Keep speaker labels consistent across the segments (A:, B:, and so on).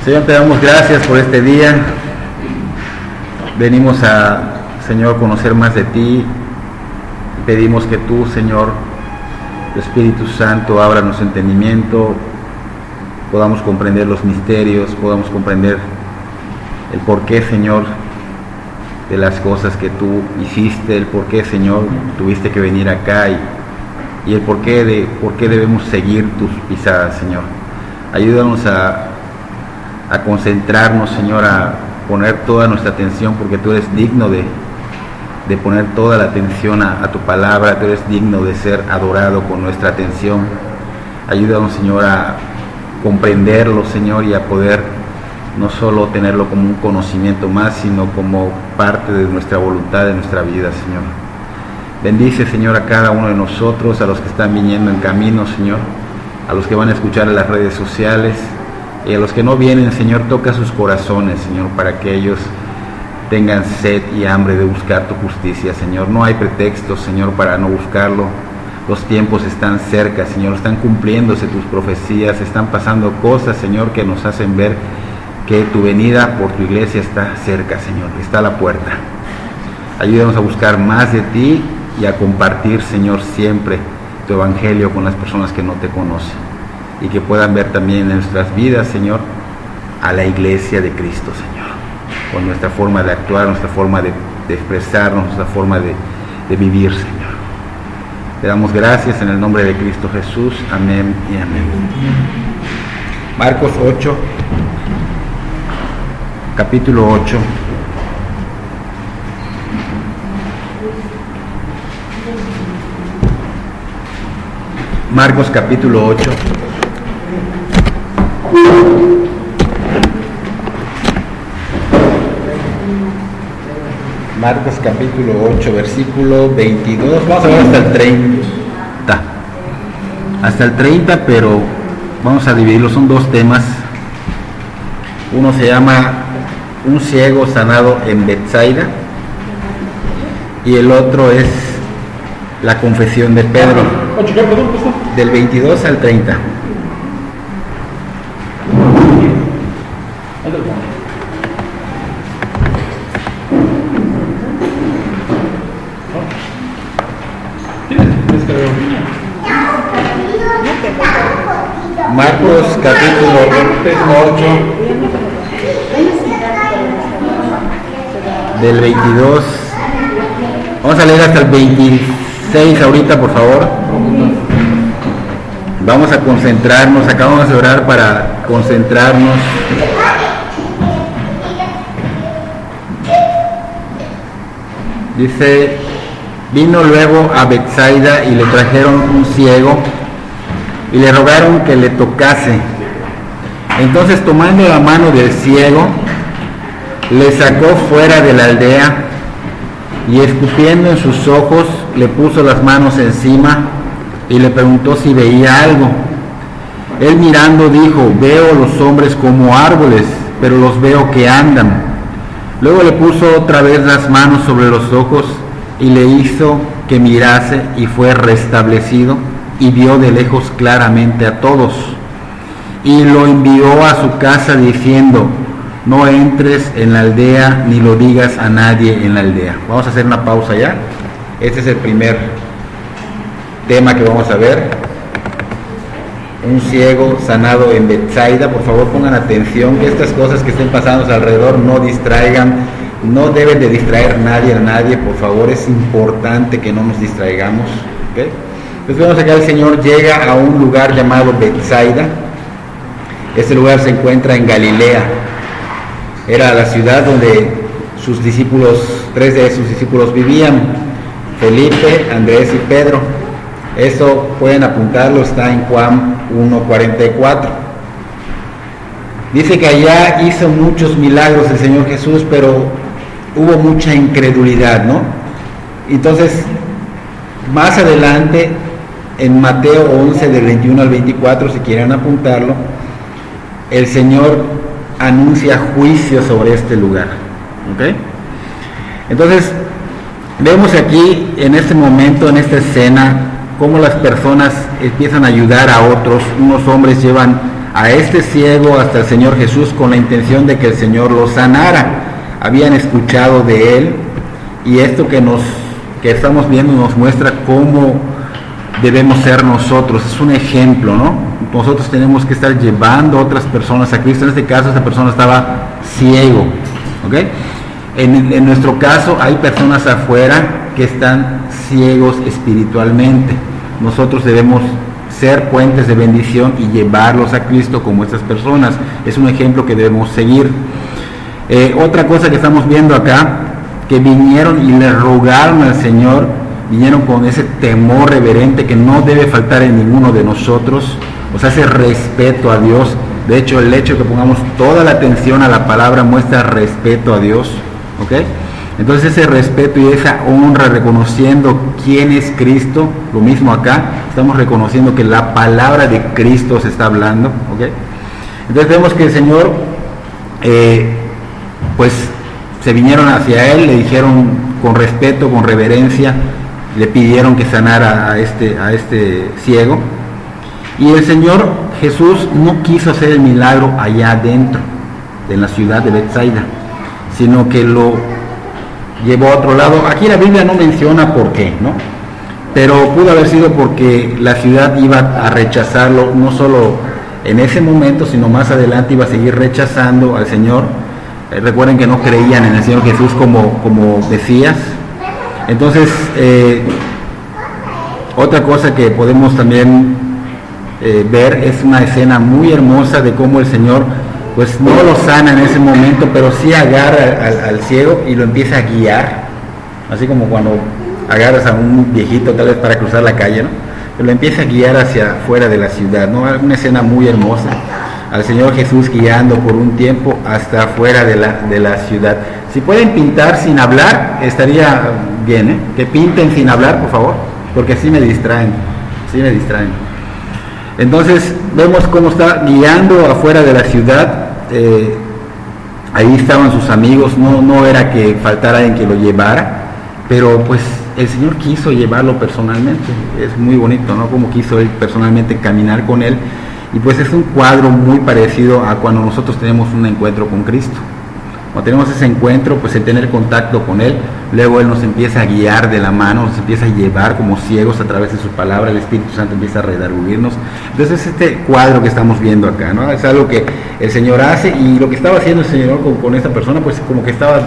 A: Señor, te damos gracias por este día. Venimos a, Señor, conocer más de ti. Pedimos que tú, Señor, tu Espíritu Santo, abra nuestro entendimiento, podamos comprender los misterios, podamos comprender el porqué, Señor, de las cosas que tú hiciste, el porqué, Señor, tuviste que venir acá y el por qué debemos seguir tus pisadas, Señor. Ayúdanos a concentrarnos, Señor, a poner toda nuestra atención, porque tú eres digno de poner toda la atención a tu palabra, tú eres digno de ser adorado con nuestra atención. Ayúdanos, Señor, a comprenderlo, Señor, y a poder no solo tenerlo como un conocimiento más, sino como parte de nuestra voluntad, de nuestra vida, Señor. Bendice, Señor, a cada uno de nosotros, a los que están viniendo en camino, Señor, a los que van a escuchar en las redes sociales, y a los que no vienen, Señor, toca sus corazones, Señor, para que ellos tengan sed y hambre de buscar tu justicia, Señor. No hay pretextos, Señor, para no buscarlo. Los tiempos están cerca, Señor, están cumpliéndose tus profecías, están pasando cosas, Señor, que nos hacen ver que tu venida por tu iglesia está cerca, Señor, está a la puerta. Ayúdanos a buscar más de ti y a compartir, Señor, siempre tu evangelio con las personas que no te conocen, y que puedan ver también en nuestras vidas, Señor, a la iglesia de Cristo, Señor, con nuestra forma de actuar, nuestra forma de expresarnos, nuestra forma de vivir, Señor. Te damos gracias en el nombre de Cristo Jesús. Amén y amén. Marcos 8, capítulo 8. Marcos capítulo 8. Marcos capítulo 8, versículo 22. Vamos a ver hasta el 30. Hasta el 30, pero vamos a dividirlo. Son dos temas. Uno se llama un ciego sanado en Betsaida, y el otro es la confesión de Pedro, del 22 al 30. Marcos capítulo 8, del 22, vamos a leer hasta el 26 ahorita, por favor. Vamos a concentrarnos, acabamos de orar para concentrarnos. Dice: vino luego a Betsaida y le trajeron un ciego y le rogaron que le tocase. Entonces, tomando la mano del ciego, le sacó fuera de la aldea y, escupiendo en sus ojos, le puso las manos encima y le preguntó si veía algo. Él, mirando, dijo: veo los hombres como árboles, pero los veo que andan. Luego le puso otra vez las manos sobre los ojos y le hizo que mirase, y fue restablecido y vio de lejos claramente a todos. Y lo envió a su casa diciendo: no entres en la aldea ni lo digas a nadie en la aldea. Vamos a hacer una pausa ya. Este es el primer tema que vamos a ver. Un ciego sanado en Betsaida. Por favor, pongan atención, que estas cosas que estén pasando alrededor no distraigan, no deben de distraer nadie a nadie. Por favor, es importante que no nos distraigamos, ¿okay? Pues vemos acá, el Señor llega a un lugar llamado Betsaida. Este lugar se encuentra en Galilea. Era la ciudad donde sus discípulos, tres de sus discípulos vivían: Felipe, Andrés y Pedro. Eso pueden apuntarlo, está en Juan 1:44. Dice que allá hizo muchos milagros el Señor Jesús, pero hubo mucha incredulidad, ¿no? Entonces, más adelante, en Mateo 11, del 21 al 24, si quieren apuntarlo, el Señor anuncia juicio sobre este lugar, ¿ok? Entonces, vemos aquí, en este momento, en esta escena, cómo las personas empiezan a ayudar a otros. Unos hombres llevan a este ciego hasta el Señor Jesús con la intención de que el Señor lo sanara. Habían escuchado de él, y esto que estamos viendo nos muestra cómo debemos ser nosotros. Es un ejemplo, ¿no? Nosotros tenemos que estar llevando a otras personas a Cristo. En este caso, esta persona estaba ciego, ¿ok? En nuestro caso, hay personas afuera que están ciegos espiritualmente. Nosotros debemos ser puentes de bendición y llevarlos a Cristo como estas personas. Es un ejemplo que debemos seguir. Otra cosa que estamos viendo acá, que vinieron y le rogaron al Señor, vinieron con ese temor reverente que no debe faltar en ninguno de nosotros, o sea, ese respeto a Dios. De hecho, el hecho de que pongamos toda la atención a la palabra muestra respeto a Dios, ¿ok? Entonces ese respeto y esa honra, reconociendo quién es Cristo, lo mismo acá, estamos reconociendo que la palabra de Cristo se está hablando, ¿ok? Entonces vemos que el Señor, pues se vinieron hacia Él, le dijeron con respeto, con reverencia, le pidieron que sanara a este ciego, y el Señor Jesús no quiso hacer el milagro allá adentro, en la ciudad de Betsaida, sino que lo llevó a otro lado. Aquí la Biblia no menciona por qué, ¿no? Pero pudo haber sido porque la ciudad iba a rechazarlo, no solo en ese momento, sino más adelante iba a seguir rechazando al Señor. Recuerden que no creían en el Señor Jesús como Mesías. Entonces, otra cosa que podemos también ver es una escena muy hermosa de cómo el Señor pues no lo sana en ese momento, pero sí agarra al ciego y lo empieza a guiar, así como cuando agarras a un viejito tal vez para cruzar la calle, ¿no? Pero lo empieza a guiar hacia fuera de la ciudad, ¿no? Una escena muy hermosa, al Señor Jesús guiando por un tiempo hasta afuera de la ciudad. Si pueden pintar sin hablar, estaría bien, ¿eh? Que pinten sin hablar, por favor, porque así me distraen. Entonces vemos cómo está guiando afuera de la ciudad. Ahí estaban sus amigos, no era que faltara alguien que lo llevara, pero pues el Señor quiso llevarlo personalmente. Es muy bonito, ¿no? Como quiso Él personalmente caminar con Él, y pues es un cuadro muy parecido a cuando nosotros tenemos un encuentro con Cristo. Cuando tenemos ese encuentro, pues el tener contacto con Él, luego Él nos empieza a guiar de la mano, nos empieza a llevar como ciegos a través de su palabra, el Espíritu Santo empieza a redarguirnos. Entonces este cuadro que estamos viendo acá, ¿no? Es algo que el Señor hace, y lo que estaba haciendo el Señor con esta persona, pues como que estaba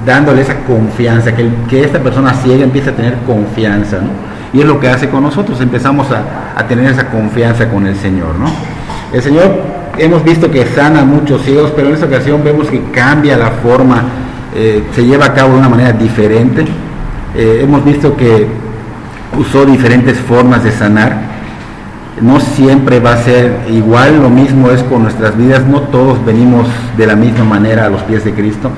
A: dándole esa confianza, que esta persona ciega empieza a tener confianza, ¿no? Y es lo que hace con nosotros, empezamos a tener esa confianza con el Señor, ¿no? El Señor, hemos visto que sana a muchos ciegos, pero en esta ocasión vemos que cambia la forma, se lleva a cabo de una manera diferente. Hemos visto que usó diferentes formas de sanar. No siempre va a ser igual, lo mismo es con nuestras vidas, no todos venimos de la misma manera a los pies de Cristo.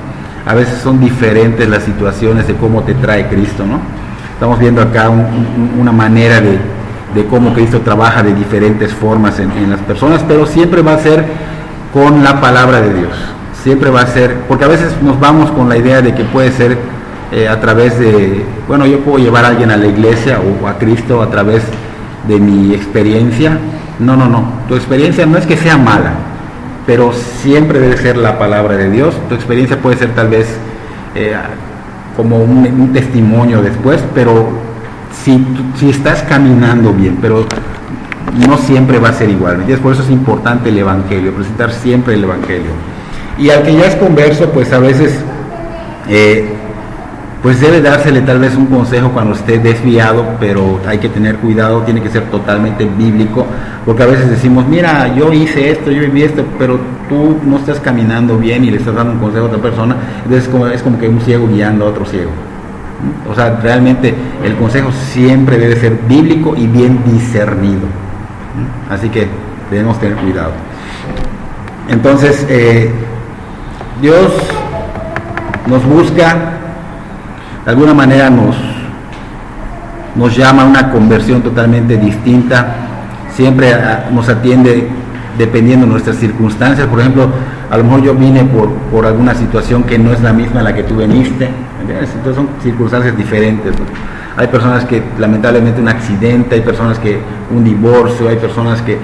A: A veces son diferentes las situaciones de cómo te trae Cristo, ¿no? Estamos viendo acá una manera de cómo Cristo trabaja de diferentes formas en las personas, pero siempre va a ser con la palabra de Dios. Siempre va a ser, porque a veces nos vamos con la idea de que puede ser a través de, bueno, yo puedo llevar a alguien a la iglesia o a Cristo a través de mi experiencia. No, tu experiencia no es que sea mala, pero siempre debe ser la palabra de Dios. Tu experiencia puede ser tal vez como un testimonio después, pero si estás caminando bien, pero no siempre va a ser igual. ¿Entiendes? Por eso es importante el Evangelio, presentar siempre el Evangelio. Y al que ya es converso, pues a veces pues debe dársele tal vez un consejo cuando esté desviado, pero hay que tener cuidado, tiene que ser totalmente bíblico, porque a veces decimos, mira, yo hice esto, yo viví esto, pero tú no estás caminando bien y le estás dando un consejo a otra persona. Entonces es como que un ciego guiando a otro ciego. O sea, realmente el consejo siempre debe ser bíblico y bien discernido. Así que debemos tener cuidado. Entonces, Dios nos busca, de alguna manera nos llama a una conversión totalmente distinta. Siempre nos atiende dependiendo de nuestras circunstancias. Por ejemplo, a lo mejor yo vine por alguna situación que no es la misma a la que tú viniste. Entonces son circunstancias diferentes, ¿no? Hay personas que lamentablemente un accidente, hay personas que un divorcio, hay personas que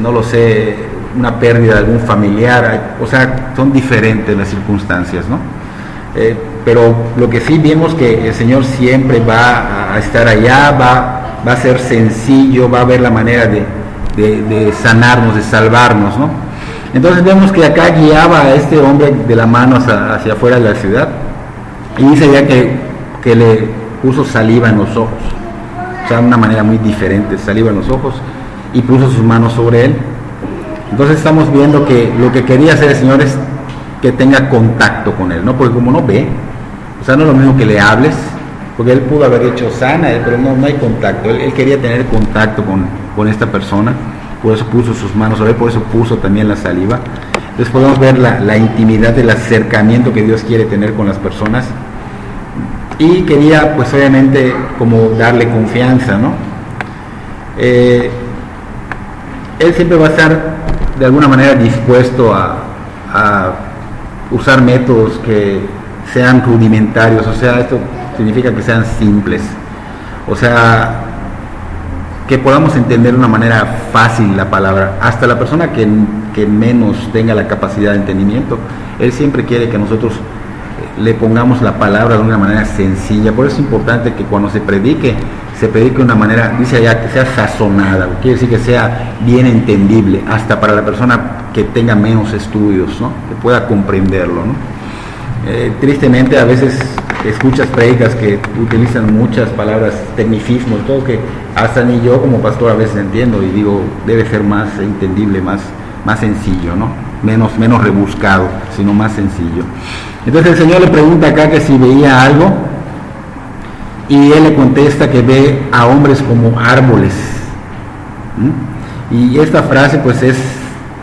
A: no lo sé, una pérdida de algún familiar, o sea, son diferentes las circunstancias, ¿no? Pero lo que sí vemos que el Señor siempre va a estar allá, va a ser sencillo, va a ver la manera de sanarnos, de salvarnos, ¿no? Entonces vemos que acá guiaba a este hombre de la mano hacia afuera de la ciudad, y dice ya que le puso saliva en los ojos, o sea, de una manera muy diferente, saliva en los ojos, y puso sus manos sobre él. Entonces estamos viendo que lo que quería hacer el Señor es que tenga contacto con él, ¿no? Porque como no ve, o sea, no es lo mismo que le hables, porque él pudo haber hecho sana, pero no hay contacto. Él quería tener contacto con esta persona, por eso puso sus manos sobre él, por eso puso también la saliva. Entonces podemos ver la intimidad, el acercamiento que Dios quiere tener con las personas, y quería pues obviamente como darle confianza, ¿no? Él siempre va a estar de alguna manera dispuesto a usar métodos que sean rudimentarios, o sea, esto significa que sean simples, o sea, que podamos entender de una manera fácil la palabra, hasta la persona que menos tenga la capacidad de entendimiento. Él siempre quiere que nosotros le pongamos la palabra de una manera sencilla. Por eso es importante que cuando se predique de una manera, dice allá, que sea sazonada, quiere decir que sea bien entendible, hasta para la persona que tenga menos estudios, ¿no? Que pueda comprenderlo, ¿no? Tristemente a veces escuchas prédicas que utilizan muchas palabras, tecnicismos, todo, que hasta ni yo como pastor a veces entiendo, y digo, debe ser más entendible, más sencillo, ¿no? Menos rebuscado, sino más sencillo. Entonces el Señor le pregunta acá que si veía algo, y él le contesta que ve a hombres como árboles. Y esta frase pues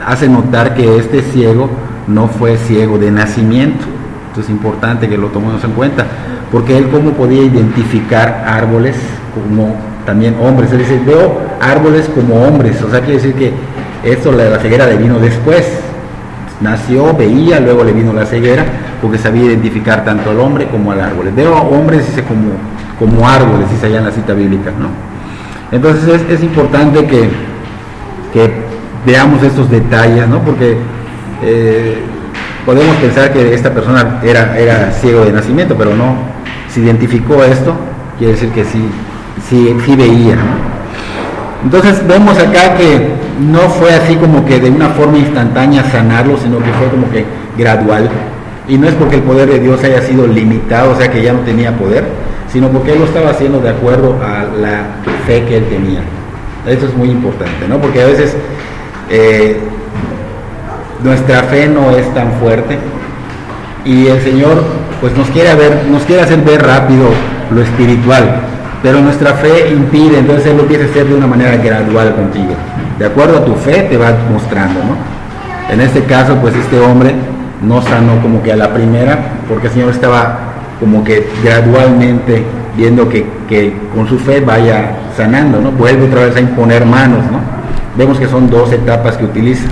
A: hace notar que este ciego no fue ciego de nacimiento. Esto es importante que lo tomemos en cuenta, porque él cómo podía identificar árboles como también hombres. Él dice, veo árboles como hombres, o sea, quiere decir que esto, la ceguera le vino después. Nació, veía, luego le vino la ceguera, porque sabía identificar tanto al hombre como al árbol. Veo a hombres, dice, como árboles, dice allá en la cita bíblica, ¿no? Entonces es importante que veamos estos detalles, ¿no? Porque podemos pensar que esta persona era ciego de nacimiento, pero no, si identificó esto, quiere decir que sí veía, ¿no? Entonces vemos acá que no fue así como que de una forma instantánea sanarlo, sino que fue como que gradual. Y no es porque el poder de Dios haya sido limitado, o sea que ya no tenía poder, sino porque Él lo estaba haciendo de acuerdo a la fe que Él tenía. Eso es muy importante, ¿no? Porque a veces nuestra fe no es tan fuerte, y el Señor pues nos quiere hacer ver rápido lo espiritual, pero nuestra fe impide. Entonces Él lo empieza a hacer de una manera gradual contigo, de acuerdo a tu fe te va mostrando, ¿no? En este caso pues este hombre no sanó como que a la primera, porque el Señor estaba como que gradualmente viendo que con su fe vaya sanando, ¿no? Vuelve otra vez a imponer manos, ¿no? Vemos que son 2 etapas que utiliza,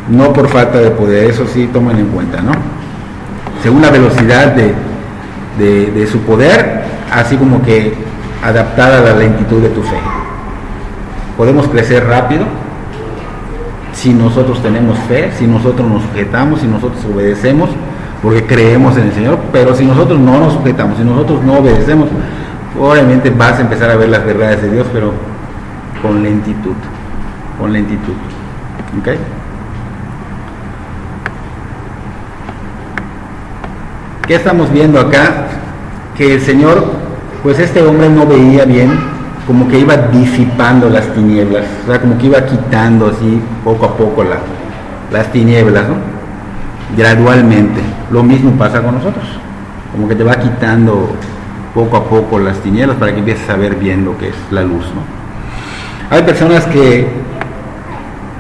A: no por falta de poder, eso sí tomen en cuenta, ¿no? Según la velocidad de su poder, así como que adaptada a la lentitud de tu fe. Podemos crecer rápido si nosotros tenemos fe, si nosotros nos sujetamos, si nosotros obedecemos, porque creemos en el Señor. Pero si nosotros no nos sujetamos, si nosotros no obedecemos, obviamente vas a empezar a ver las verdades de Dios, pero con lentitud, ¿ok? ¿Qué estamos viendo acá? Que el Señor, pues este hombre no veía bien, como que iba disipando las tinieblas, o sea, como que iba quitando así poco a poco las tinieblas, ¿no? Gradualmente. Lo mismo pasa con nosotros, como que te va quitando poco a poco las tinieblas para que empieces a ver bien lo que es la luz, ¿no? Hay personas que,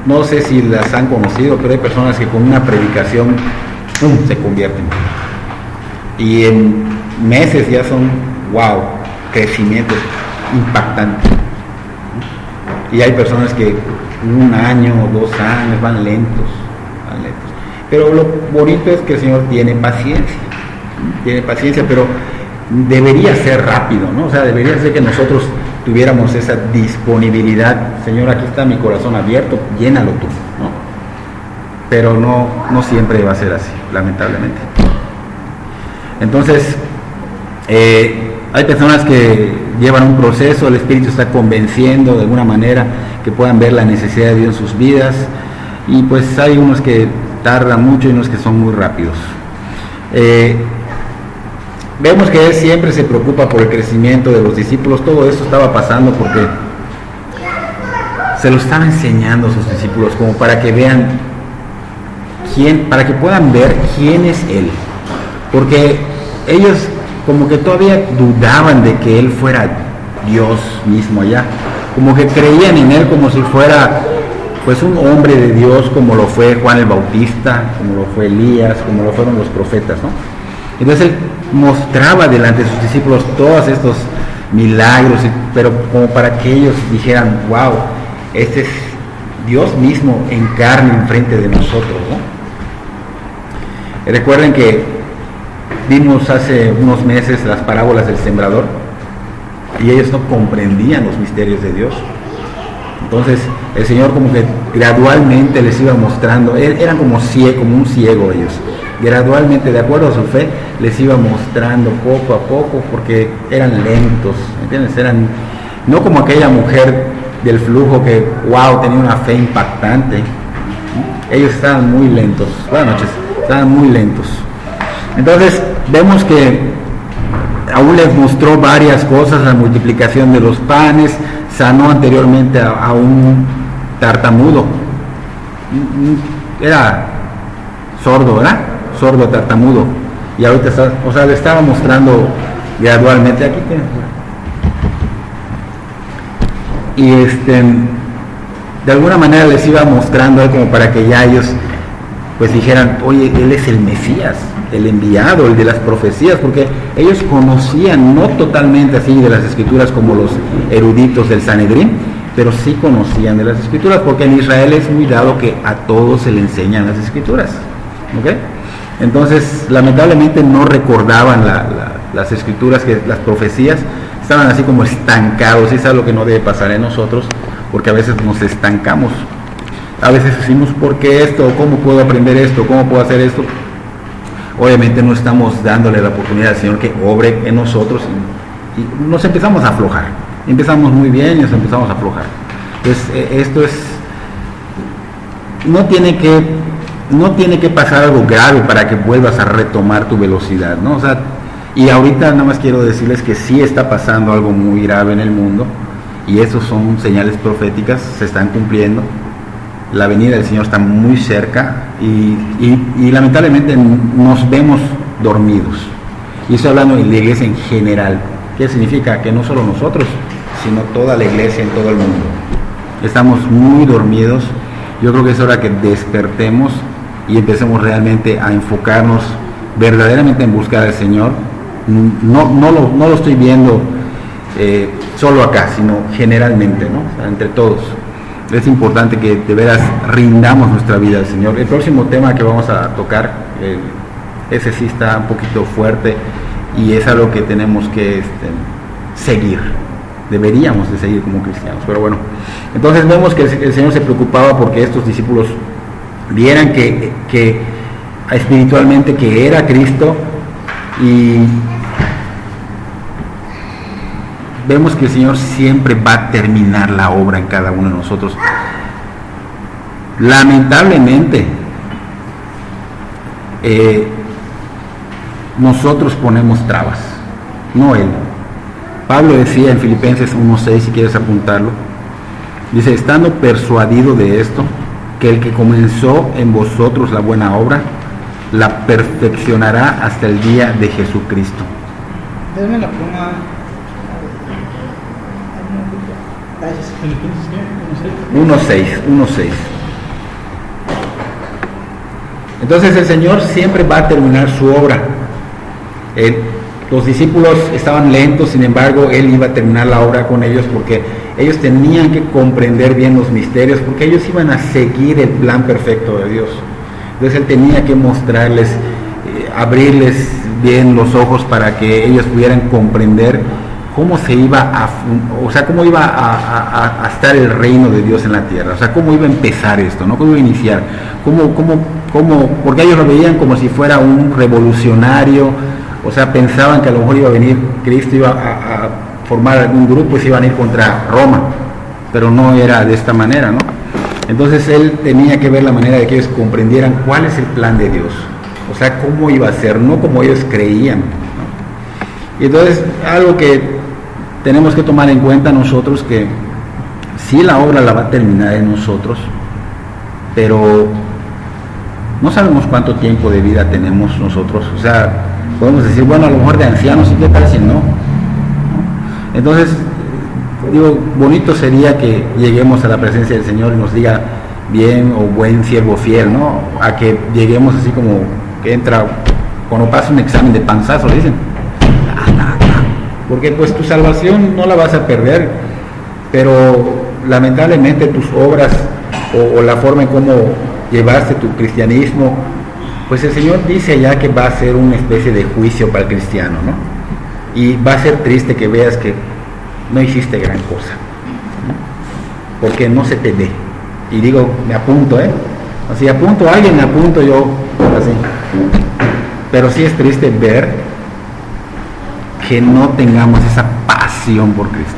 A: no sé si las han conocido, pero hay personas que con una predicación ¡pum!, se convierten, y en meses ya son, wow, crecimientos impactantes. Y hay personas que 1 año o 2 años van lentos. Pero lo bonito es que el Señor tiene paciencia, pero debería ser rápido, ¿no? O sea, debería ser que nosotros tuviéramos esa disponibilidad Señor, aquí está mi corazón abierto, llénalo tú, ¿no? Pero no siempre va a ser así, lamentablemente. Entonces, hay personas que llevan un proceso, el Espíritu está convenciendo de alguna manera que puedan ver la necesidad de Dios en sus vidas, y pues hay unos que tardan mucho y unos que son muy rápidos. Vemos que Él siempre se preocupa por el crecimiento de los discípulos. Todo esto estaba pasando porque se lo estaba enseñando a sus discípulos, como para que vean para que puedan ver quién es Él, porque ellos como que todavía dudaban de que Él fuera Dios mismo allá, como que creían en Él como si fuera pues un hombre de Dios, como lo fue Juan el Bautista, como lo fue Elías, como lo fueron los profetas, ¿no? Entonces Él mostraba delante de sus discípulos todos estos milagros, pero como para que ellos dijeran, wow, este es Dios mismo en carne enfrente de nosotros, ¿no? Recuerden que vimos hace unos meses las parábolas del sembrador y ellos no comprendían los misterios de Dios. Entonces el Señor como que gradualmente les iba mostrando, eran como un ciego ellos, gradualmente, de acuerdo a su fe, les iba mostrando poco a poco, porque eran lentos, ¿entiendes? Eran no como aquella mujer del flujo que, wow, tenía una fe impactante. Ellos estaban muy lentos. Buenas noches. Estaban muy lentos. Entonces vemos que aún les mostró varias cosas, la multiplicación de los panes, sanó anteriormente a un tartamudo, era sordo, ¿verdad? Sordo, tartamudo, y ahorita le estaba mostrando gradualmente, aquí y de alguna manera les iba mostrando como para que ya ellos pues dijeran, oye, Él es el Mesías, el enviado, el de las profecías, porque ellos conocían, no totalmente así de las Escrituras como los eruditos del Sanedrín, pero sí conocían de las Escrituras, porque en Israel es muy dado que a todos se le enseñan las Escrituras, ¿ok? Entonces, lamentablemente no recordaban las Escrituras, que las profecías estaban así como estancados, y eso es lo que no debe pasar en nosotros, porque a veces nos estancamos. A veces decimos, ¿por qué esto? ¿Cómo puedo aprender esto? ¿Cómo puedo hacer esto? Obviamente no estamos dándole la oportunidad al Señor que obre en nosotros y nos empezamos a aflojar. Empezamos muy bien y nos empezamos a aflojar. Entonces, esto es... No tiene que pasar algo grave para que vuelvas a retomar tu velocidad, ¿no? O sea, y ahorita nada más quiero decirles que sí está pasando algo muy grave en el mundo, y esos son señales proféticas, se están cumpliendo. La venida del Señor está muy cerca y lamentablemente nos vemos dormidos. Y estoy hablando de la iglesia en general. ¿Qué significa? Que no solo nosotros, sino toda la iglesia en todo el mundo. Estamos muy dormidos. Yo creo que es hora que despertemos y empecemos realmente a enfocarnos verdaderamente en buscar al Señor. No lo estoy viendo solo acá, sino generalmente, ¿no? O sea, entre todos. Es importante que de veras rindamos nuestra vida al Señor. El próximo tema que vamos a tocar, ese sí está un poquito fuerte y es algo que tenemos que seguir. Deberíamos de seguir como cristianos. Pero bueno, entonces vemos que el Señor se preocupaba porque estos discípulos vieran que espiritualmente que era Cristo, y vemos que el Señor siempre va a terminar la obra en cada uno de nosotros. Lamentablemente, nosotros ponemos trabas, no Él. Pablo decía en Filipenses 1:6, si quieres apuntarlo, dice, estando persuadido de esto, que el que comenzó en vosotros la buena obra, la perfeccionará hasta el día de Jesucristo.
B: Déjame la pluma. Gracias.
A: 1:6. Entonces el Señor siempre va a terminar su obra. Los discípulos estaban lentos, sin embargo Él iba a terminar la obra con ellos, porque ellos tenían que comprender bien los misterios, porque ellos iban a seguir el plan perfecto de Dios. Entonces Él tenía que mostrarles, abrirles bien los ojos para que ellos pudieran comprender cómo se iba cómo iba a estar el reino de Dios en la tierra, o sea, cómo iba a empezar esto, ¿no? Cómo iba a iniciar, porque ellos lo veían como si fuera un revolucionario, o sea, pensaban que a lo mejor iba a venir Cristo, iba a formar algún grupo y se iban a ir contra Roma, pero no era de esta manera, ¿no? Entonces él tenía que ver la manera de que ellos comprendieran cuál es el plan de Dios, o sea, cómo iba a ser, no como ellos creían, ¿no? Y entonces algo que tenemos que tomar en cuenta nosotros, que sí, la obra la va a terminar en nosotros, pero no sabemos cuánto tiempo de vida tenemos nosotros. O sea, podemos decir, bueno, a lo mejor de ancianos, ¿y qué tal si no? Entonces, digo, bonito sería que lleguemos a la presencia del Señor y nos diga, bien o buen siervo fiel, ¿no? A que lleguemos así como que entra, cuando pasa un examen de panzazo, le dicen, porque pues tu salvación no la vas a perder, pero lamentablemente tus obras o la forma en cómo llevaste tu cristianismo, pues el Señor dice ya que va a ser una especie de juicio para el cristiano, ¿no? Y va a ser triste que veas que no hiciste gran cosa, ¿no? Porque no se te ve. Y digo, me apunto, así apunto a alguien, me apunto yo, así. Pero sí es triste ver que no tengamos esa pasión por Cristo,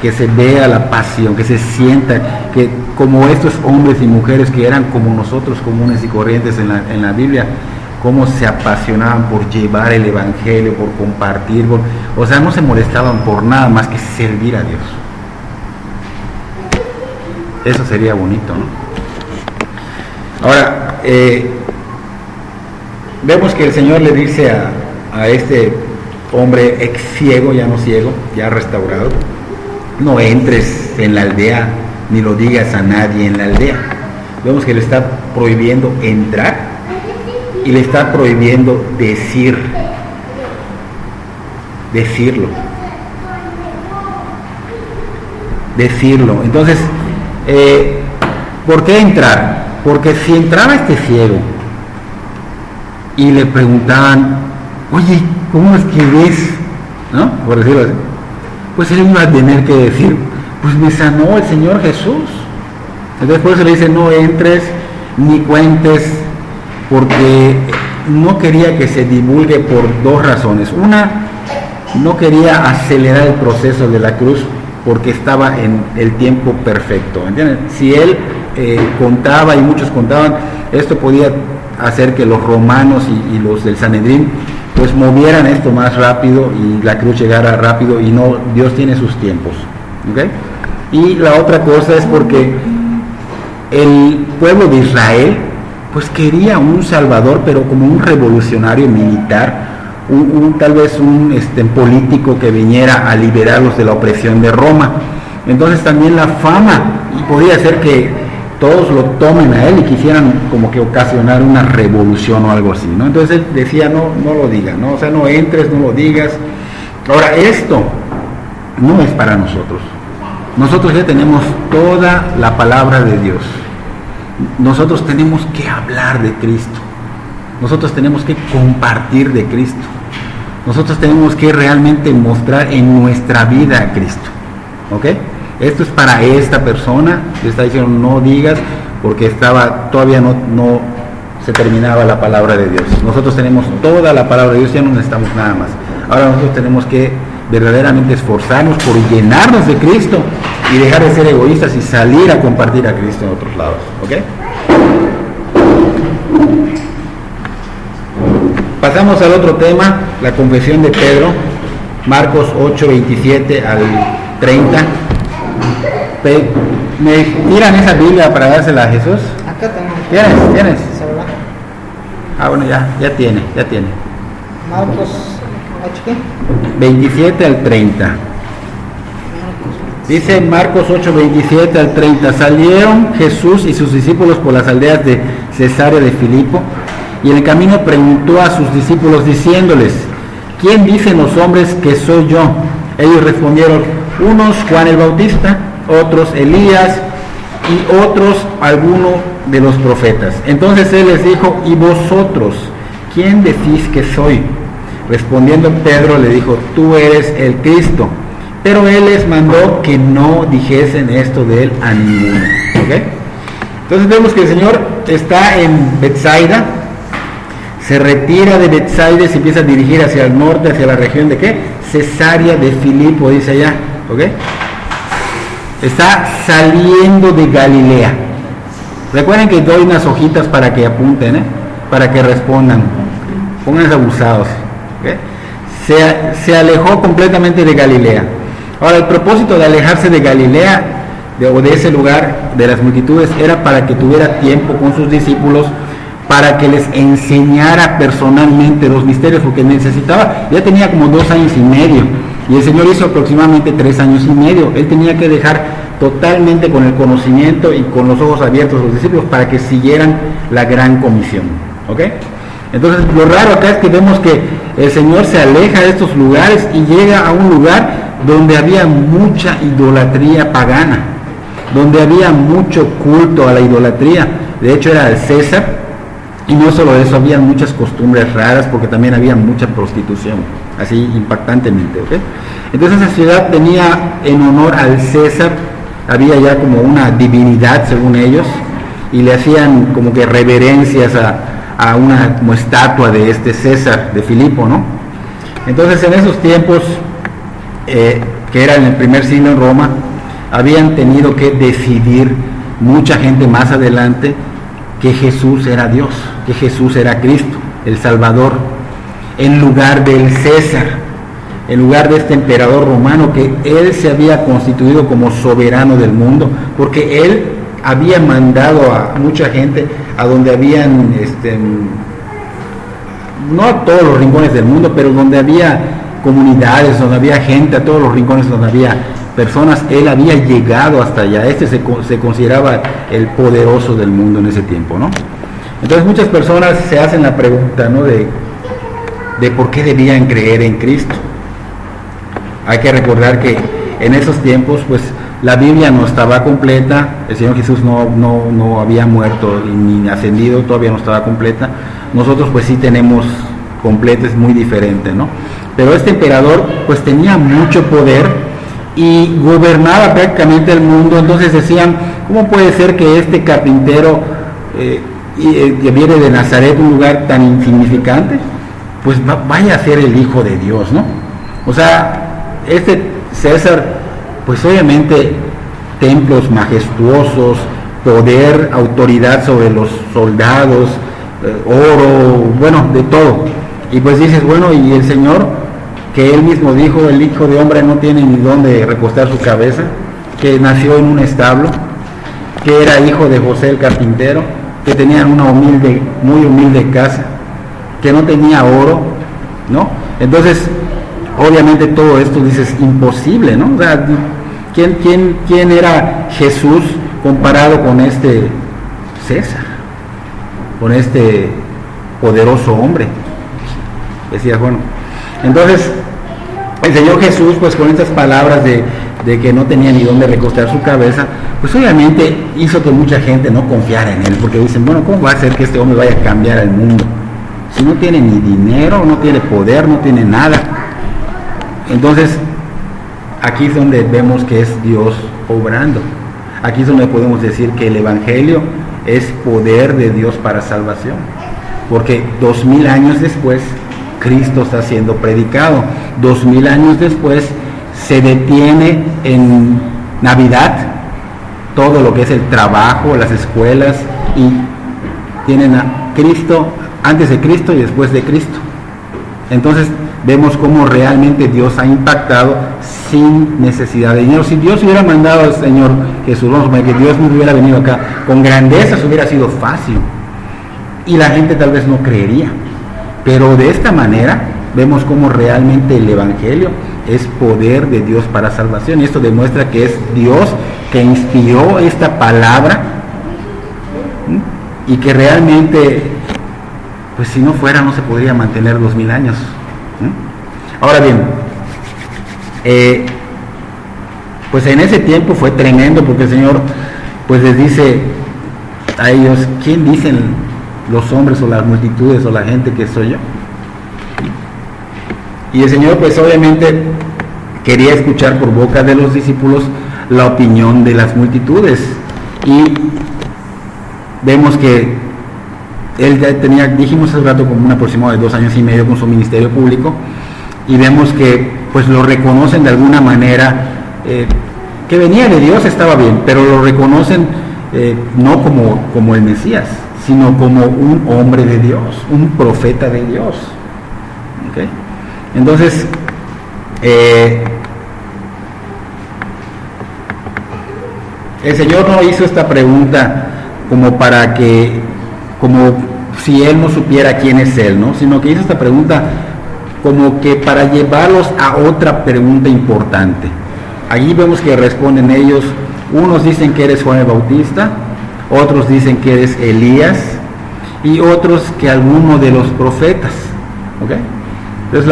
A: que se vea la pasión, que se sienta, que como estos hombres y mujeres que eran como nosotros, comunes y corrientes en la Biblia, cómo se apasionaban por llevar el Evangelio, por compartir, o sea, no se molestaban por nada más que servir a Dios. Eso sería bonito, ¿no? Ahora, vemos que el Señor le dice a este hombre ex ciego, ya no ciego, ya restaurado, no entres en la aldea ni lo digas a nadie en la aldea. Vemos que le está prohibiendo entrar y le está prohibiendo decirlo. Entonces, ¿por qué entrar? Porque si entraba este ciego y le preguntaban, oye, ¿cómo es que ves? ¿No? Por decirlo así. Pues él iba a tener que decir, pues me sanó el Señor Jesús. Entonces por eso le dice, no entres ni cuentes, porque no quería que se divulgue por dos razones. Una, no quería acelerar el proceso de la cruz porque estaba en el tiempo perfecto, ¿entienden? Si él contaba, y muchos contaban, esto podía hacer que los romanos y los del Sanedrín pues movieran esto más rápido y la cruz llegara rápido, y no, Dios tiene sus tiempos, ¿okay? Y la otra cosa es porque el pueblo de Israel pues quería un salvador, pero como un revolucionario militar, tal vez un político que viniera a liberarlos de la opresión de Roma. Entonces también la fama, y podía ser que todos lo tomen a él y quisieran como que ocasionar una revolución o algo así, ¿no? Entonces él decía, no lo digas, ¿no? O sea, no entres, no lo digas. Ahora, esto no es para nosotros. Nosotros ya tenemos toda la palabra de Dios. Nosotros tenemos que hablar de Cristo. Nosotros tenemos que compartir de Cristo. Nosotros tenemos que realmente mostrar en nuestra vida a Cristo, ¿ok? Esto es para esta persona, le está diciendo no digas, porque todavía no se terminaba la palabra de Dios. Nosotros tenemos toda la palabra de Dios, ya no necesitamos nada más. Ahora nosotros tenemos que verdaderamente esforzarnos por llenarnos de Cristo y dejar de ser egoístas y salir a compartir a Cristo en otros lados, ¿ok? Pasamos al otro tema, la confesión de Pedro, Marcos 8, 27 al 30. ¿Me tiran esa Biblia para dársela a Jesús?
B: Acá tengo.
A: ¿Tienes?
B: ¿Celular?
A: Ah, bueno, ya tiene.
B: Marcos 8, ¿qué?
A: 27 al 30. Dice Marcos 8, 27 al 30. Salieron Jesús y sus discípulos por las aldeas de Cesarea de Filipo, y en el camino preguntó a sus discípulos diciéndoles, ¿quién dicen los hombres que soy yo? Ellos respondieron, unos Juan el Bautista, otros Elías, y otros alguno de los profetas. Entonces él les dijo, ¿y vosotros quién decís que soy? Respondiendo Pedro le dijo, tú eres el Cristo. Pero él les mandó que no dijesen esto de él a ninguno. ¿Okay? Entonces vemos que el Señor está en Betsaida, se retira de Betsaida y se empieza a dirigir hacia el norte, hacia la región de ¿qué? Cesarea de Filipo, dice allá. ¿Okay? Está saliendo de Galilea. Recuerden que doy unas hojitas para que apunten, para que respondan. Pónganse abusados. ¿Okay? Se alejó completamente de Galilea. Ahora, el propósito de alejarse de Galilea o de ese lugar de las multitudes era para que tuviera tiempo con sus discípulos, para que les enseñara personalmente los misterios, porque necesitaba, ya tenía como 2 años y medio, y el Señor hizo aproximadamente 3 años y medio. Él tenía que dejar totalmente con el conocimiento y con los ojos abiertos a los discípulos para que siguieran la gran comisión. ¿Ok? Entonces, lo raro acá es que vemos que el Señor se aleja de estos lugares y llega a un lugar donde había mucha idolatría pagana, donde había mucho culto a la idolatría. De hecho, era el César, y no solo eso, había muchas costumbres raras, porque también había mucha prostitución, así impactantemente. ¿Okay? Entonces esa ciudad tenía en honor al César, había ya como una divinidad según ellos, y le hacían como que reverencias a una como estatua de este César, de Filipo, ¿no? Entonces en esos tiempos, que era en el primer siglo en Roma, habían tenido que decidir mucha gente más adelante que Jesús era Dios, que Jesús era Cristo, el Salvador, en lugar del César, en lugar de este emperador romano, que él se había constituido como soberano del mundo, porque él había mandado a mucha gente a donde habían, no a todos los rincones del mundo, pero donde había comunidades, donde había gente, a todos los rincones donde había personas, él había llegado hasta allá. Se consideraba el poderoso del mundo en ese tiempo, ¿no? Entonces muchas personas se hacen la pregunta, ¿no? de por qué debían creer en Cristo. Hay que recordar que en esos tiempos, pues, la Biblia no estaba completa, el Señor Jesús no había muerto ni ascendido, todavía no estaba completa. Nosotros pues sí tenemos completa, es muy diferente, ¿no? Pero este emperador pues tenía mucho poder y gobernaba prácticamente el mundo. Entonces decían, ¿cómo puede ser que este carpintero que viene de Nazaret, un lugar tan insignificante, pues vaya a ser el Hijo de Dios, ¿no? O sea, este César, pues obviamente templos majestuosos, poder, autoridad sobre los soldados, oro, bueno, de todo. Y pues dices, bueno, y el Señor, que él mismo dijo, el Hijo de Hombre no tiene ni dónde recostar su cabeza, que nació en un establo, que era hijo de José el carpintero, que tenía una muy humilde casa, que no tenía oro, ¿no? Entonces, obviamente todo esto dices imposible, ¿no? O sea, ¿quién era Jesús comparado con este César, con este poderoso hombre? Decía, bueno, entonces el Señor Jesús, pues con estas palabras de que no tenía ni dónde recostar su cabeza, pues obviamente hizo que mucha gente no confiara en él, porque dicen, bueno, ¿cómo va a ser que este hombre vaya a cambiar el mundo? Si no tiene ni dinero, no tiene poder, no tiene nada. Entonces, aquí es donde vemos que es Dios obrando. Aquí es donde podemos decir que el Evangelio es poder de Dios para salvación. Porque 2000 años después, Cristo está siendo predicado. 2000 años después, se detiene en Navidad todo lo que es el trabajo, las escuelas, y tienen a Cristo antes de Cristo y después de Cristo. Entonces vemos cómo realmente Dios ha impactado sin necesidad de dinero. Si Dios hubiera mandado al Señor Jesús, vamos a ver que Dios no hubiera venido acá con grandezas, hubiera sido fácil y la gente tal vez no creería. Pero de esta manera vemos cómo realmente el Evangelio es poder de Dios para salvación, y esto demuestra que es Dios que inspiró esta palabra, y que realmente, pues si no fuera, no se podría mantener 2000 años. Ahora bien, pues en ese tiempo fue tremendo, porque el Señor pues les dice a ellos, ¿quién dicen los hombres o las multitudes o la gente que soy yo? Y el Señor pues obviamente quería escuchar por boca de los discípulos la opinión de las multitudes. Y vemos que él ya tenía, dijimos hace rato, como un aproximado de 2 años y medio con su ministerio público, y vemos que pues lo reconocen de alguna manera, que venía de Dios, estaba bien, pero lo reconocen no como el Mesías, sino como un hombre de Dios, un profeta de Dios. ¿Okay? Entonces, el Señor no hizo esta pregunta como si Él no supiera quién es Él, ¿no? Sino que hizo esta pregunta como que para llevarlos a otra pregunta importante. Allí vemos que responden ellos, unos dicen que eres Juan el Bautista, otros dicen que eres Elías, y otros que alguno de los profetas. ¿Okay? Entonces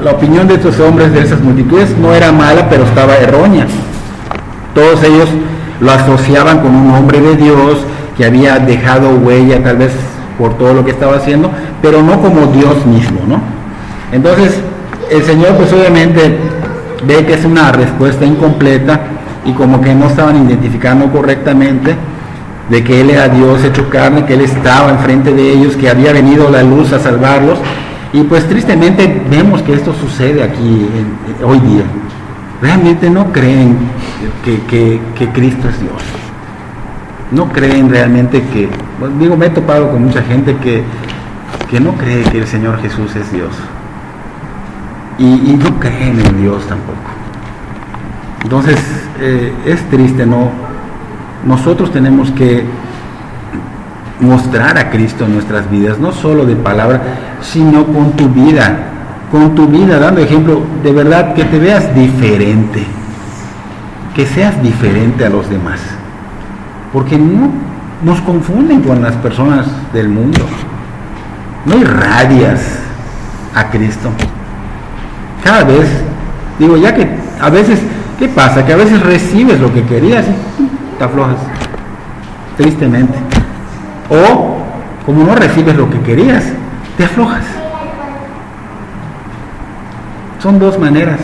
A: la opinión de estos hombres, de esas multitudes, no era mala, pero estaba errónea. Todos ellos lo asociaban con un hombre de Dios que había dejado huella tal vez por todo lo que estaba haciendo, pero no como Dios mismo, ¿no? Entonces el Señor pues obviamente ve que es una respuesta incompleta y como que no estaban identificando correctamente de que Él era Dios hecho carne, que Él estaba enfrente de ellos, que había venido la luz a salvarlos. Y pues tristemente vemos que esto sucede aquí hoy día. Realmente no creen que Cristo es Dios. No creen realmente que, pues, digo, me he topado con mucha gente que no cree que el Señor Jesús es Dios. Y no creen en Dios tampoco. Entonces, es triste, ¿no? Nosotros tenemos que mostrar a Cristo en nuestras vidas, no solo de palabra, sino con tu vida, dando ejemplo, de verdad, que te veas diferente, que seas diferente a los demás, porque no nos confunden con las personas del mundo, no irradias a Cristo. Cada vez, digo, ya que a veces, ¿qué pasa? Que a veces recibes lo que querías y te aflojas, tristemente. O, como no recibes lo que querías, te aflojas. Son dos maneras.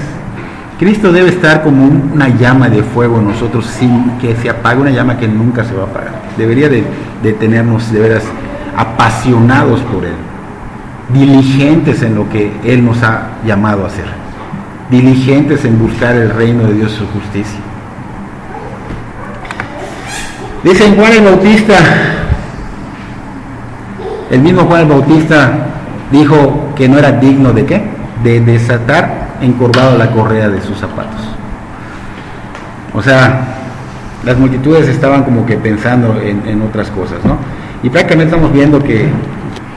A: Cristo debe estar como una llama de fuego en nosotros sin que se apague, una llama que nunca se va a apagar. Debería de tenernos de veras apasionados por Él, diligentes en lo que Él nos ha llamado a hacer, diligentes en buscar el reino de Dios y su justicia. Dice Juan el Bautista, el mismo Juan el Bautista dijo que no era digno de ¿qué? De desatar encorvado la correa de sus zapatos. O sea, las multitudes estaban como que pensando en otras cosas, ¿no? Y prácticamente estamos viendo que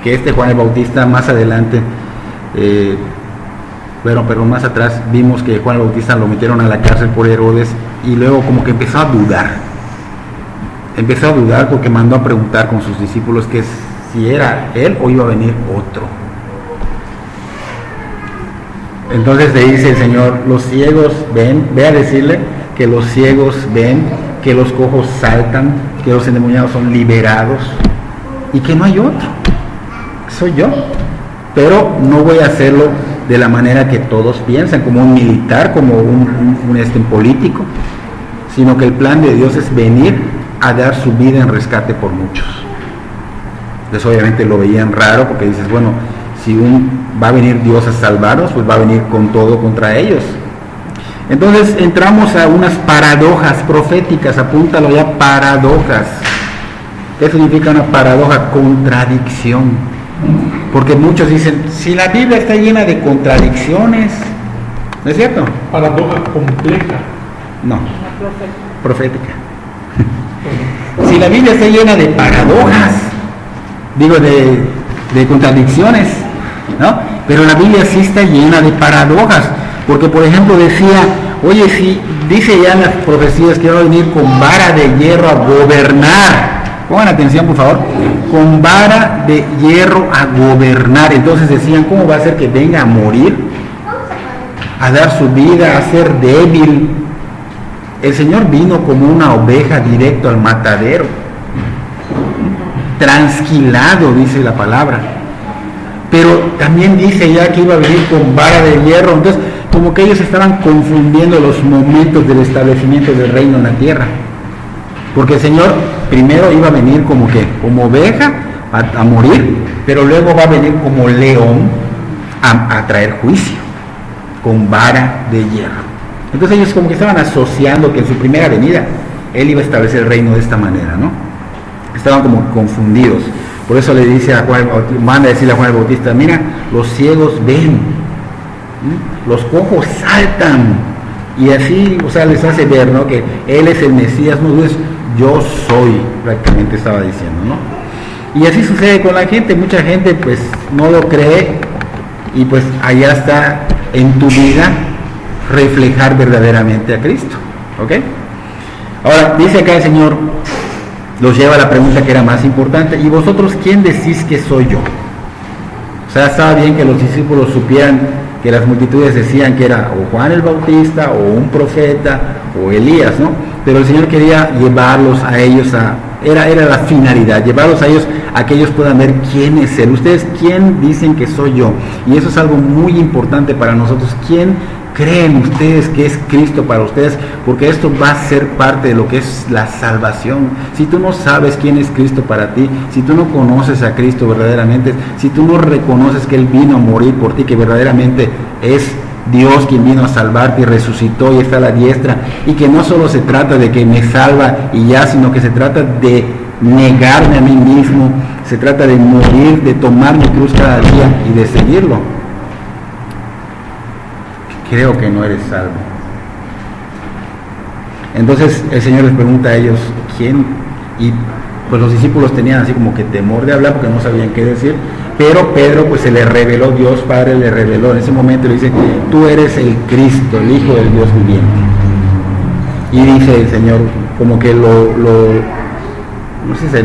A: este Juan el Bautista más adelante, pero más atrás vimos que Juan el Bautista lo metieron a la cárcel por Herodes y luego como que empezó a dudar porque mandó a preguntar con sus discípulos que si era él o iba a venir otro. Entonces le dice el Señor, los ciegos ven, ve a decirle que los ciegos ven, que los cojos saltan, que los endemoniados son liberados y que no hay otro, soy yo, pero no voy a hacerlo de la manera que todos piensan, como un militar, como un político, sino que el plan de Dios es venir a dar su vida en rescate por muchos. Entonces obviamente lo veían raro porque dices, bueno, si va a venir Dios a salvarnos, pues va a venir con todo contra ellos. Entonces entramos a unas paradojas proféticas, apúntalo ya, paradojas. ¿Qué significa una paradoja? Contradicción. Porque muchos dicen, si la Biblia está llena de contradicciones, ¿no es cierto?
C: Paradoja compleja.
A: No, profética. Si la Biblia está llena de paradojas, digo de contradicciones, ¿no? Pero la Biblia sí está llena de paradojas, porque por ejemplo decía, oye, si dice ya en las profecías que va a venir con vara de hierro a gobernar, pongan atención por favor, con vara de hierro a gobernar. Entonces decían, ¿cómo va a ser que venga a morir? A dar su vida, a ser débil. El Señor vino como una oveja directo al matadero, transquilado, dice la palabra. pero también dice ya que iba a venir con vara de hierro. Entonces, como que ellos estaban confundiendo los momentos del establecimiento del reino en la tierra. Porque el Señor primero iba a venir como oveja a morir, pero luego va a venir como león a traer juicio, con vara de hierro. Entonces ellos como que estaban asociando que en su primera venida Él iba a establecer el reino de esta manera, ¿no? Estaban como confundidos. Por eso le dice a Juan, manda a decirle a Juan el Bautista, mira, los ciegos ven, los cojos saltan, y así, o sea, les hace ver, ¿no? Que Él es el Mesías, no es yo soy, prácticamente estaba diciendo, ¿no? Y así sucede con la gente. Mucha gente pues no lo cree, y pues allá está en tu vida reflejar verdaderamente a Cristo, ¿ok? Ahora, dice acá el Señor, los lleva a la pregunta que era más importante, ¿y vosotros quién decís que soy yo? O sea, estaba bien que los discípulos supieran que las multitudes decían que era o Juan el Bautista, o un profeta, o Elías, ¿no? Pero el Señor quería llevarlos a ellos era la finalidad, llevarlos a ellos a que ellos puedan ver quién es Él. Ustedes, ¿quién dicen que soy yo? Y eso es algo muy importante para nosotros. ¿Quién creen ustedes que es Cristo para ustedes? Porque esto va a ser parte de lo que es la salvación. Si tú no sabes quién es Cristo para ti, si tú no conoces a Cristo verdaderamente, si tú no reconoces que Él vino a morir por ti, que verdaderamente es Dios quien vino a salvarte y resucitó y está a la diestra, y que no solo se trata de que me salva y ya, sino que se trata de negarme a mí mismo, se trata de morir, de tomar mi cruz cada día y de seguirlo, creo que no eres salvo. Entonces el Señor les pregunta a ellos, ¿quién? Y pues los discípulos tenían así como que temor de hablar porque no sabían qué decir, pero Pedro pues se le reveló, Dios Padre le reveló en ese momento, le dice, tú eres el Cristo, el Hijo del Dios viviente. Y dice el Señor como que no sé si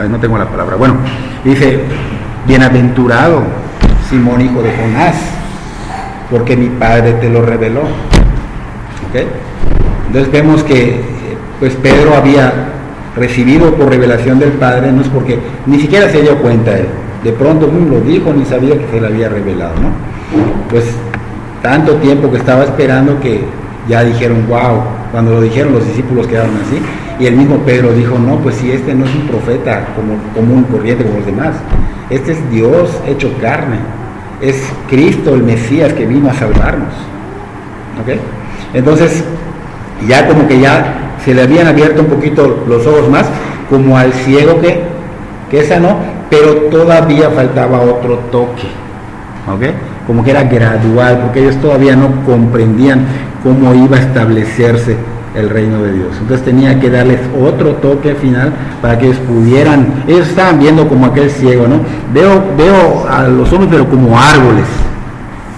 A: no tengo la palabra, bueno, dice, bienaventurado Simón, hijo de Jonás, porque mi Padre te lo reveló. ¿Okay? Entonces vemos que pues Pedro había recibido por revelación del Padre, no es porque ni siquiera se dio cuenta él, de pronto lo dijo, ni sabía que se le había revelado, ¿no? Pues tanto tiempo que estaba esperando que ya dijeron, wow, cuando lo dijeron los discípulos quedaron así, y el mismo Pedro dijo, no, pues si este no es un profeta como común, corriente como los demás, este es Dios hecho carne, es Cristo el Mesías que vino a salvarnos. ¿Ok? Entonces ya como que ya se le habían abierto un poquito los ojos más, como al ciego que sanó, pero todavía faltaba otro toque, ¿ok? Como que era gradual, porque ellos todavía no comprendían cómo iba a establecerse el reino de Dios. Entonces tenía que darles otro toque final para que ellos pudieran, ellos estaban viendo como aquel ciego, ¿no? Veo a los hombres pero como árboles,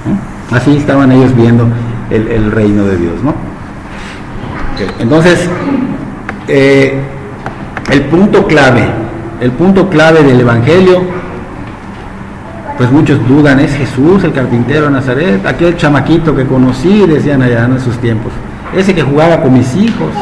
A: ¿no? Así estaban ellos viendo el reino de Dios, ¿no? Okay. Entonces, el punto clave del Evangelio, pues muchos dudan, ¿es Jesús el carpintero de Nazaret? Aquel chamaquito que conocí, decían allá en esos tiempos, ese que jugaba con mis hijos,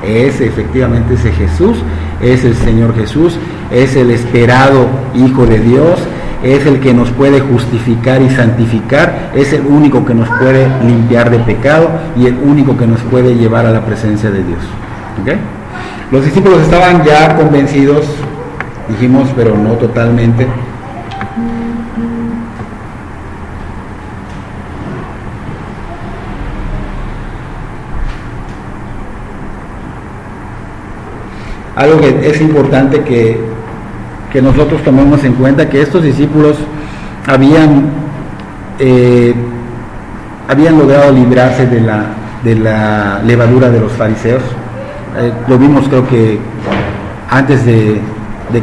A: efectivamente ese Jesús, es el Señor Jesús, es el esperado Hijo de Dios, es el que nos puede justificar y santificar, es el único que nos puede limpiar de pecado y el único que nos puede llevar a la presencia de Dios. ¿Okay? Los discípulos estaban ya convencidos, dijimos, pero no totalmente. Algo que es importante que nosotros tomemos en cuenta, que estos discípulos habían logrado librarse de la levadura de los fariseos. Lo vimos creo que antes de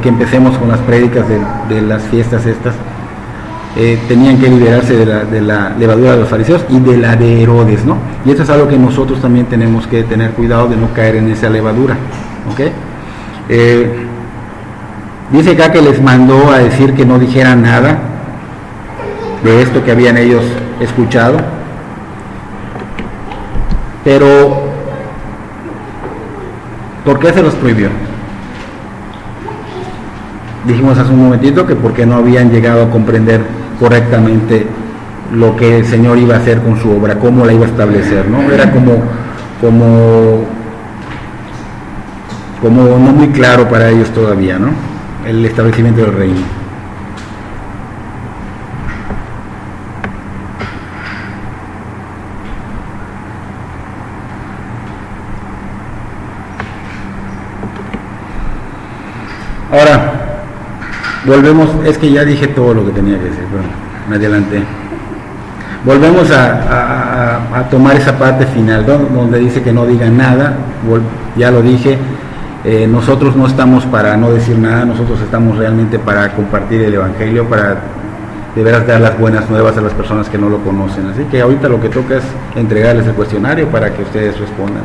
A: que empecemos con las prédicas de las fiestas estas, tenían que liberarse de la levadura de los fariseos y de la de Herodes, ¿no? Y eso es algo que nosotros también tenemos que tener cuidado de no caer en esa levadura, ¿ok? Dice acá que les mandó a decir que no dijeran nada de esto que habían ellos escuchado, pero ¿por qué se los prohibió? dijimos hace un momentito que porque no habían llegado a comprender correctamente lo que el Señor iba a hacer con su obra, cómo la iba a establecer, ¿no? Era como no muy claro para ellos todavía, ¿no? El establecimiento del reino. Ahora, volvemos, es que ya dije todo lo que tenía que decir, pero me adelanté. Volvemos a tomar esa parte final, ¿no? Donde dice que no digan nada, ya lo dije, nosotros no estamos para no decir nada, nosotros estamos realmente para compartir el Evangelio, para de veras dar las buenas nuevas a las personas que no lo conocen. Así que ahorita lo que toca es entregarles el cuestionario para que ustedes respondan.